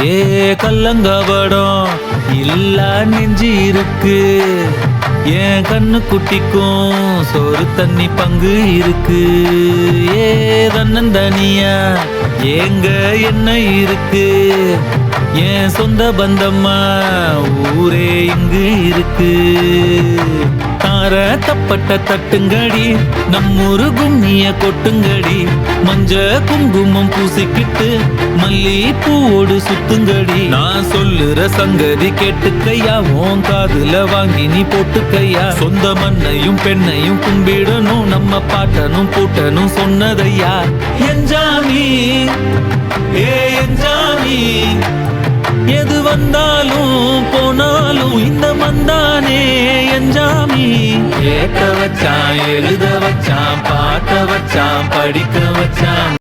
ஏ கல்லங்கபடம் இல்ல நெஞ்சு இருக்கு, என் கண்ணு குட்டிக்கும் சோறு தண்ணி பங்கு இருக்கு. ஏ தன்னந்தனியா ஏங்க என்ன இருக்கு, என் சொந்த பந்தம்மா ஊரே இங்கு இருக்கு. தார தப்பட்ட தட்டுங்கடி, நம்மூரு கும்மிய கொட்டுங்கடி, மஞ்ச குங்குமம் பூசிக்கிட்டு மல்லி பூவோடு சுத்துங்கடி. நான் சொல்லுற சங்கதி கேட்டுக்கையா, உன் காதுல வாங்கி நீ போட்டுக்கையா. சொந்த மண்ணையும் பெண்ணையும் கும்பிடணும், நம்ம பாட்டனும் பூட்டனும் சொன்னதையா. என்ஜாமி ஏ என்ஜாமி, எது வந்தாலும் போனாலும் இந்த மந்தானே என்ஜாமி. கேட்க வச்சான், எழுத வச்சான், பாட்ட வச்சான், படிக்க வச்சான்.